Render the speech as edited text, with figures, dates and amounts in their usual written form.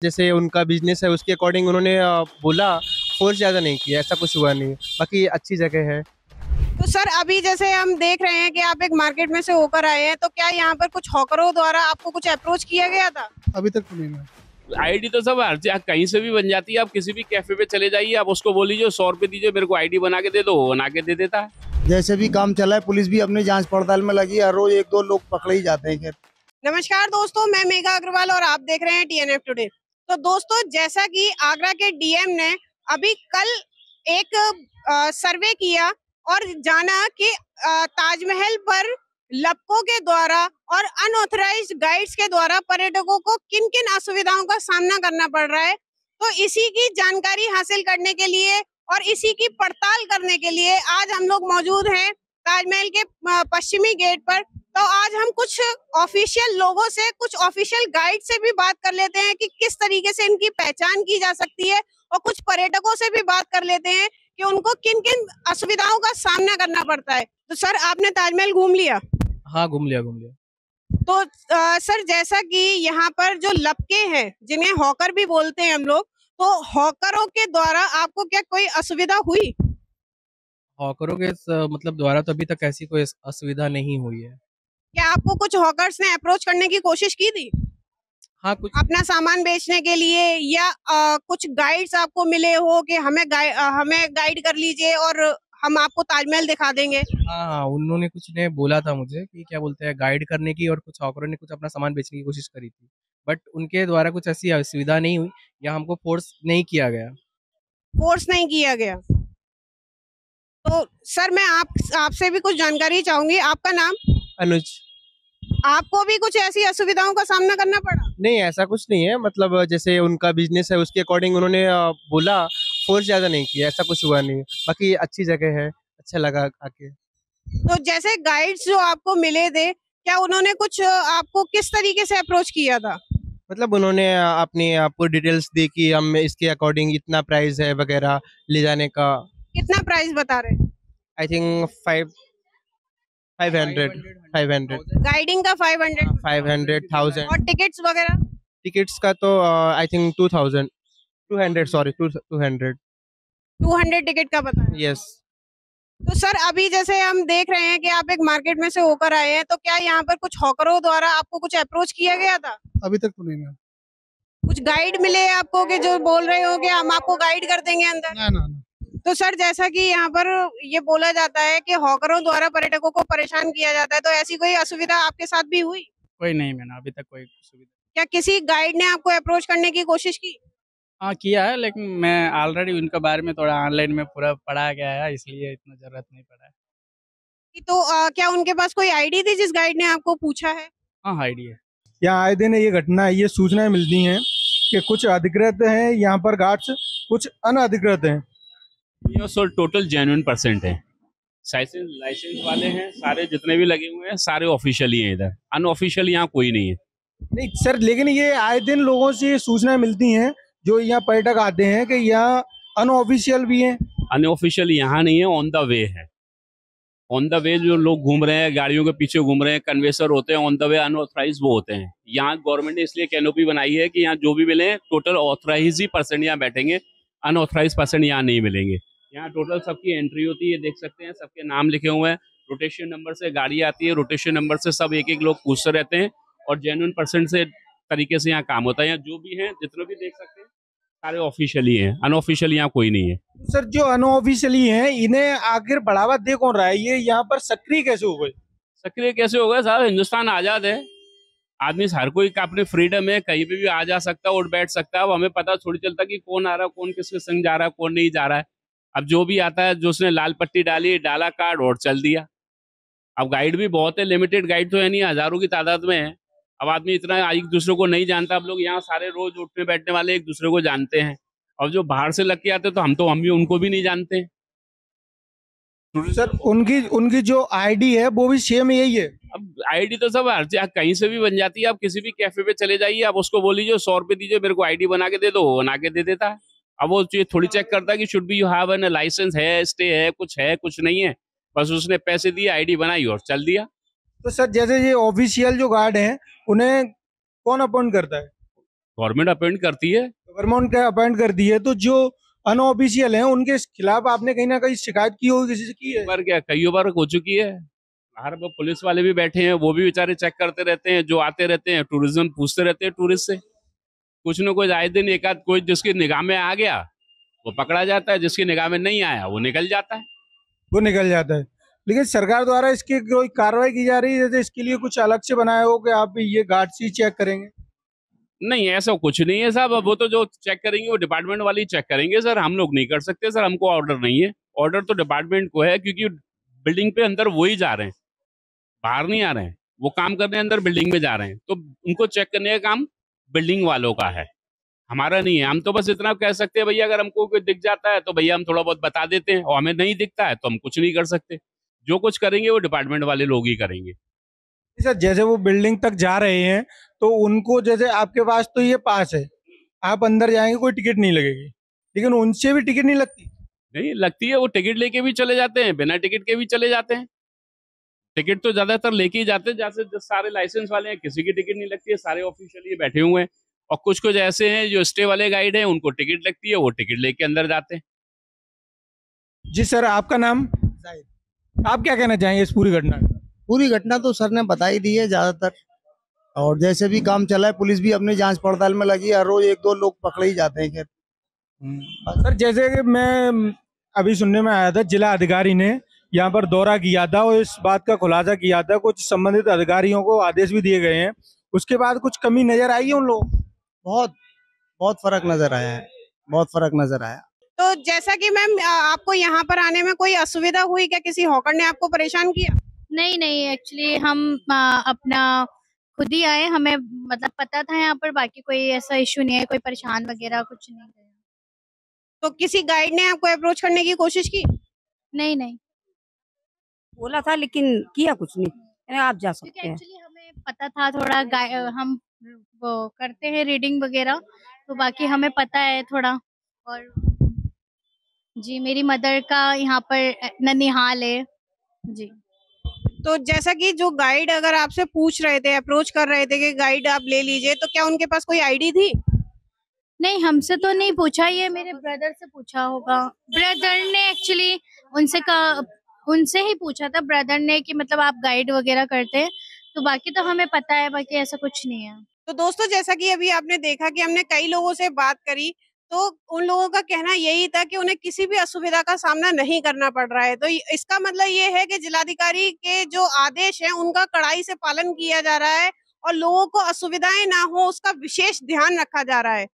जैसे उनका बिजनेस है उसके अकॉर्डिंग उन्होंने बोला, फोर्स ज़्यादा नहीं किया, ऐसा कुछ हुआ नहीं। बाकी अच्छी जगह है। तो सर अभी जैसे हम देख रहे हैं कि आप एक मार्केट में से होकर आए हैं, तो क्या यहाँ पर कुछ हॉकरों द्वारा आपको कुछ अप्रोच किया गया था? अभी तक तो नहीं है। आईडी तो सब हर कहीं से भी बन जाती है। आप किसी भी कैफे पे चले जाइए, आप उसको बोल लीजिए 100 रुपए दीजिए, मेरे को आईडी बना के दे दो, वो बना के दे देता है। जैसे भी काम चला है, पुलिस भी अपनी जांच पड़ताल में लगी है। हर रोज एक दो लोग पकड़े ही जाते हैं। खैर, नमस्कार दोस्तों, मैं मेघा अग्रवाल और आप देख रहे हैं टीएनएफ टुडे। तो दोस्तों, जैसा कि आगरा के डीएम ने अभी कल एक सर्वे किया और जाना कि ताजमहल पर लपकों के द्वारा और अनऑथराइज्ड गाइड्स के द्वारा पर्यटकों को किन किन असुविधाओं का सामना करना पड़ रहा है, तो इसी की जानकारी हासिल करने के लिए और इसी की पड़ताल करने के लिए आज हम लोग मौजूद हैं ताजमहल के पश्चिमी गेट पर। तो आज हम कुछ ऑफिशियल लोगों से, कुछ ऑफिशियल गाइड से भी बात कर लेते हैं कि किस तरीके से इनकी पहचान की जा सकती है, और कुछ पर्यटकों से भी बात कर लेते हैं कि उनको किन किन असुविधाओं का सामना करना पड़ता है। तो सर, आपने ताजमहल घूम लिया? हाँ, घूम लिया घूम लिया। तो सर, जैसा कि यहाँ पर जो लपके हैं, जिन्हें हॉकर भी बोलते हैं हम लोग, तो हॉकरों के द्वारा आपको क्या कोई असुविधा हुई? हॉकरों के मतलब द्वारा तो अभी तक ऐसी कोई असुविधा नहीं हुई है। क्या आपको कुछ हॉकर्स ने अप्रोच करने की कोशिश की थी हाँ, कुछ। अपना सामान बेचने के लिए, या कुछ गाइड्स आपको मिले हो कि हमें गाइड कर लीजिए और हम आपको ताजमहल दिखा देंगे? हाँ, उन्होंने कुछ ने बोला था मुझे कि क्या बोलते हैं, गाइड करने की, और कुछ हॉकरों ने कुछ अपना सामान बेचने की कोशिश करी थी। बट उनके द्वारा कुछ ऐसी असुविधा नहीं हुई या हमको फोर्स नहीं किया गया। फोर्स नहीं किया गया। तो सर, मैं आपसे भी कुछ जानकारी चाहूंगी। आपका नाम? अनुज। आपको भी कुछ ऐसी असुविधाओं का सामना करना पड़ा? नहीं, ऐसा कुछ नहीं है। मतलब जैसे उनका बिजनेस है उसके अकॉर्डिंग उन्होंने बोला, फोर्स ज़्यादा नहीं किया, ऐसा कुछ हुआ नहीं। बाकी अच्छी जगह है, अच्छा लगा आके। तो जैसे गाइड्स जो आपको मिले थे, क्या उन्होंने कुछ आपको किस तरीके से अप्रोच किया था? मतलब उन्होंने अपनी आपको डिटेल्स दी कि हम इसके अकॉर्डिंग इतना प्राइस है वगैरह ले जाने का। कितना प्राइस बता रहे हैं? आई थिंक 500 500 गाइडिंग का 500? 500,000। और टिकट्स वगैरह? टिकट्स का तो आई थिंक 2000 200, सॉरी 200। 200 टिकट का बता रहे हैं। यस। तो सर अभी जैसे हम देख रहे हैं कि आप एक मार्केट में से होकर आए हैं, तो क्या यहाँ पर कुछ हॉकरों द्वारा आपको कुछ अप्रोच किया गया था? अभी तक तो नहीं है। कुछ गाइड मिले आपको कि जो बोल रहे हो कि हम आपको गाइड कर देंगे अंदर? ना ना ना। तो सर, जैसा कि यहाँ पर ये बोला जाता है कि हॉकरों द्वारा पर्यटकों को परेशान किया जाता है, तो ऐसी कोई असुविधा आपके साथ भी हुई? कोई नहीं मैंने अभी तक कोई सुविधा। क्या किसी गाइड ने आपको अप्रोच करने की कोशिश की? हाँ किया है, लेकिन मैं ऑलरेडी उनके बारे में थोड़ा ऑनलाइन में पूरा पढ़ा गया है, इसलिए इतना जरूरत नहीं पड़ा है। तो क्या उनके पास कोई आईडी थी जिस गाइड ने आपको पूछा है? हाँ आईडी है। यहाँ आए दिन ये घटना, ये सूचनाएं मिलती हैं कि कुछ अधिकृत हैं यहाँ पर गार्ड्स, कुछ अनधिकृत हैं। ये सो टोटल जेन्युइन परसेंट है। लाइसेंस वाले हैं सारे, जितने भी लगे हुए हैं सारे ऑफिशियल ही हैं। इधर अनऑफिशियल यहाँ कोई नहीं है। नहीं सर, लेकिन ये आए दिन लोगों से ये सूचनाएं मिलती हैं जो यहाँ पर्यटक आते हैं कि यहाँ अनऑफिशियल भी हैं। अनऑफिशियल यहाँ नहीं है, ऑन द वे है। ऑन द वे जो लोग घूम रहे हैं, गाड़ियों के पीछे घूम रहे हैं, कन्वेसर होते हैं ऑन द वे, अनऑथराइज वो होते हैं। यहाँ गवर्नमेंट ने इसलिए कैनोपी बनाई है कि यहाँ जो भी मिले टोटल ऑथराइज ही पर्सन यहाँ बैठेंगे, अनऑथराइज पर्सन यहाँ नहीं मिलेंगे। यहाँ टोटल सबकी एंट्री होती है, देख सकते हैं सबके नाम लिखे हुए हैं। रोटेशन नंबर से गाड़ी आती है, रोटेशन नंबर से सब एक एक लोग पूछते रहते हैं, और जेन्युइन परसेंट से तरीके से यहाँ काम होता है। यहाँ जो भी है, जितने भी देख सकते हैं सारे ऑफिशियली हैं, अनऑफिशियल यहाँ कोई नहीं है। सर, जो अनऑफिशियली हैं इन्हें आखिर बढ़ावा दे कौन रहा है? ये यहाँ पर सक्रिय कैसे हो गए? सक्रिय कैसे होगा साहब? हिंदुस्तान आजाद है, आदमी हर कोई का अपनी फ्रीडम है, कहीं पे भी आ जा सकता है, उठ बैठ सकता है। अब हमें पता थोड़ी चलता कि कौन आ रहा है, कौन किसके संग जा रहा है, कौन नहीं जा रहा है। अब जो भी आता है, जो उसने लाल पट्टी डाली, डाला कार्ड और चल दिया। अब गाइड भी बहुत है, लिमिटेड गाइड तो है नहीं, हजारों की तादाद में है। अब आदमी इतना एक दूसरे को नहीं जानता। अब लोग यहाँ सारे रोज उठने बैठने वाले एक दूसरे को जानते हैं, और जो बाहर से लग के आते तो हम भी उनको भी नहीं जानते। सर, उनकी उनकी जो आईडी है वो भी सेम यही है। अब आईडी तो सब हर कहीं से भी बन जाती है। आप किसी भी कैफे पे चले जाइए, आप उसको बोल लीजिए 100 रुपए दीजिए, मेरे को आईडी बना के दे दो, वो बना के दे देता है। अब वो ये थोड़ी चेक करता है कि should be you have an licence, है, स्टे है, कुछ नहीं है। बस उसने पैसे दिए, आईडी बनाई और चल दिया। तो सर, जैसे ये ऑफिशियल जो गार्ड हैं उन्हें कौन अपॉइंट करता है? गवर्नमेंट अपॉइंट करती है। गवर्नमेंट का अपॉइंट कर दी है, तो जो अनऑफिशियल हैं उनके खिलाफ आपने कहीं ना कहीं शिकायत की होगी, किसी से की है? बार क्या कई बार हो चुकी है। बाहर वो पुलिस वाले भी बैठे हैं, वो भी बेचारे चेक करते रहते हैं, जो आते रहते हैं टूरिज्म पूछते रहते हैं टूरिस्ट से। कुछ न कुछ आए दिन एक आध कोई जिसकी निगाह में आ गया वो पकड़ा जाता है, जिसकी निगाह में नहीं आया वो निकल जाता है। वो निकल जाता है। लेकिन सरकार द्वारा इसकी कोई कार्रवाई की जा रही है, जैसे इसके लिए कुछ अलग से बनाया हो कि आप ये गार्ड्स ही चेक करेंगे? नहीं, ऐसा कुछ नहीं है साहब। वो तो जो चेक करेंगे वो डिपार्टमेंट वाले चेक करेंगे सर, हम लोग नहीं कर सकते सर, हमको ऑर्डर नहीं है। ऑर्डर तो डिपार्टमेंट को है, क्योंकि बिल्डिंग पे अंदर वो ही जा रहे हैं, बाहर नहीं आ रहे हैं। वो काम करने अंदर बिल्डिंग में जा रहे हैं, तो उनको चेक करने का काम बिल्डिंग वालों का है, हमारा नहीं है। हम तो बस इतना कह सकते हैं भैया अगर हमको कोई दिख जाता है तो भैया हम थोड़ा बहुत बता देते हैं, और हमें नहीं दिखता है तो हम कुछ नहीं कर सकते। जो कुछ करेंगे वो डिपार्टमेंट वाले लोग ही करेंगे। सर जैसे वो बिल्डिंग तक जा रहे हैं तो उनको, जैसे आपके पास तो ये पास है, आप अंदर जाएंगे कोई टिकट नहीं लगेगी, लेकिन उनसे भी टिकट नहीं लगती? नहीं लगती है, वो टिकट लेके भी चले जाते हैं, बिना टिकट के भी चले जाते हैं। टिकट तो ज्यादातर लेके ही जाते हैं, जैसे जो सारे लाइसेंस वाले हैं किसी की टिकट नहीं लगती है, सारे ऑफिशियली बैठे हुए हैं। और कुछ कुछ ऐसे हैं जो स्टे वाले गाइड हैं, उनको टिकट लगती है, वो टिकट लेके अंदर जाते हैं। जी सर, आपका नाम? आप क्या कहना चाहेंगे इस पूरी घटना में? पूरी घटना तो सर ने बता ही दी है ज्यादातर, और जैसे भी काम चला है पुलिस भी अपनी जांच पड़ताल में लगी है, हर रोज एक दो लोग पकड़े ही जाते हैं। खैर सर जैसे कि मैं अभी सुनने में आया था, जिला अधिकारी ने यहाँ पर दौरा किया था और इस बात का खुलासा किया था, कुछ संबंधित अधिकारियों को आदेश भी दिए गए हैं, उसके बाद कुछ कमी नजर आई है उन लोगों को? बहुत बहुत फर्क नजर आया है, बहुत फर्क नजर आया। तो जैसा कि मैम आपको यहाँ पर आने में कोई असुविधा हुई क्या? किसी हॉकर ने आपको परेशान किया? नहीं नहीं, एक्चुअली हम अपना खुद ही आए, हमें मतलब पता था यहाँ पर, बाकी कोई ऐसा इशू नहीं है, कोई परेशान वगैरह कुछ नहीं है। तो किसी गाइड ने आपको अप्रोच करने की कोशिश की? नहीं नहीं, बोला था लेकिन किया कुछ नहीं, यानी आप जा क्योंकि सकते हैं। एक्चुअली हमें पता था थोड़ा, हम वो करते हैं रीडिंग वगैरह, तो बाकी हमें पता है थोड़ा। और जी, मेरी मदर का यहाँ पर ननिहाल है जी। तो जैसा कि जो गाइड अगर आपसे पूछ रहे थे, अप्रोच कर रहे थे कि गाइड आप ले लीजिए, तो क्या उनके पास कोई आईडी थी? नहीं, हमसे तो नहीं पूछा, ये मेरे ब्रदर से पूछा होगा। ब्रदर ने एक्चुअली उनसे ही पूछा था ब्रदर ने कि मतलब आप गाइड वगैरह करते हैं, तो बाकी तो हमें पता है, बाकी ऐसा कुछ नहीं है। तो दोस्तों, जैसा कि अभी आपने देखा कि हमने कई लोगों से बात करी, तो उन लोगों का कहना यही था कि उन्हें किसी भी असुविधा का सामना नहीं करना पड़ रहा है। तो इसका मतलब ये है कि जिलाधिकारी के जो आदेश हैं उनका कड़ाई से पालन किया जा रहा है और लोगों को असुविधाएं ना हो उसका विशेष ध्यान रखा जा रहा है।